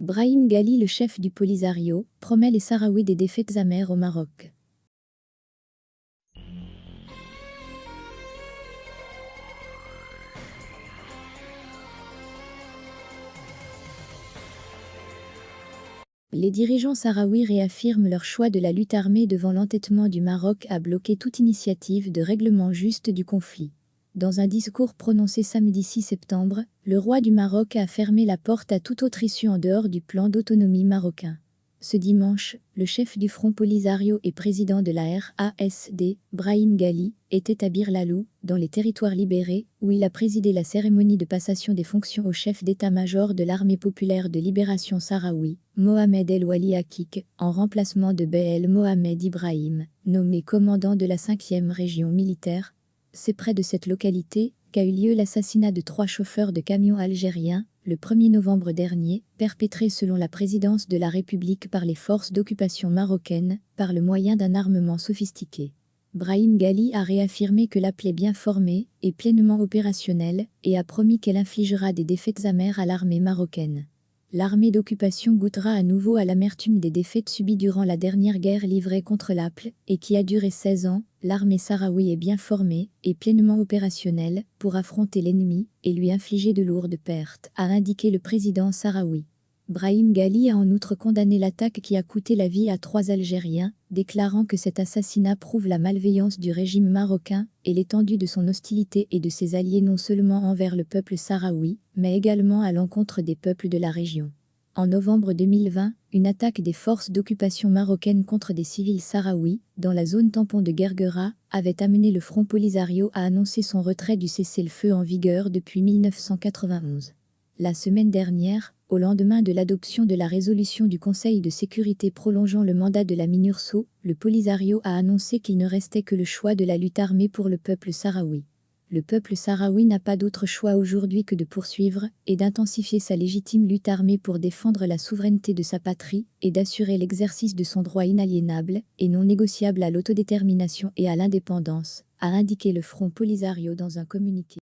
Brahim Ghali, le chef du Polisario, promet les Sahraouis des défaites amères au Maroc. Les dirigeants sahraouis réaffirment leur choix de la lutte armée devant l'entêtement du Maroc à bloquer toute initiative de règlement juste du conflit. Dans un discours prononcé samedi 6 septembre, le roi du Maroc a fermé la porte à toute autre issue en dehors du plan d'autonomie marocain. Ce dimanche, le chef du Front Polisario et président de la RASD, Brahim Ghali, était à Bir Lalou, dans les territoires libérés, où il a présidé la cérémonie de passation des fonctions au chef d'état-major de l'Armée populaire de libération sahraoui, Mohamed El Wali Akik, en remplacement de Bel Mohamed Ibrahim, nommé commandant de la 5e région militaire. C'est près de cette localité qu'a eu lieu l'assassinat de 3 chauffeurs de camions algériens, le 1er novembre dernier, perpétré selon la présidence de la République par les forces d'occupation marocaines, par le moyen d'un armement sophistiqué. Brahim Ghali a réaffirmé que l'appel est bien formée et pleinement opérationnelle et a promis qu'elle infligera des défaites amères à l'armée marocaine. L'armée d'occupation goûtera à nouveau à l'amertume des défaites subies durant la dernière guerre livrée contre l'APL et qui a duré 16 ans. L'armée sahraoui est bien formée et pleinement opérationnelle pour affronter l'ennemi et lui infliger de lourdes pertes, a indiqué le président sahraoui. Brahim Ghali a en outre condamné l'attaque qui a coûté la vie à 3 Algériens, déclarant que cet assassinat prouve la malveillance du régime marocain et l'étendue de son hostilité et de ses alliés non seulement envers le peuple sahraoui, mais également à l'encontre des peuples de la région. En novembre 2020, une attaque des forces d'occupation marocaines contre des civils sahraouis, dans la zone tampon de Guerguera, avait amené le Front Polisario à annoncer son retrait du cessez-le-feu en vigueur depuis 1991. La semaine dernière, au lendemain de l'adoption de la résolution du Conseil de sécurité prolongeant le mandat de la MINURSO, le Polisario a annoncé qu'il ne restait que le choix de la lutte armée pour le peuple sahraoui. Le peuple sahraoui n'a pas d'autre choix aujourd'hui que de poursuivre et d'intensifier sa légitime lutte armée pour défendre la souveraineté de sa patrie et d'assurer l'exercice de son droit inaliénable et non négociable à l'autodétermination et à l'indépendance, a indiqué le Front Polisario dans un communiqué.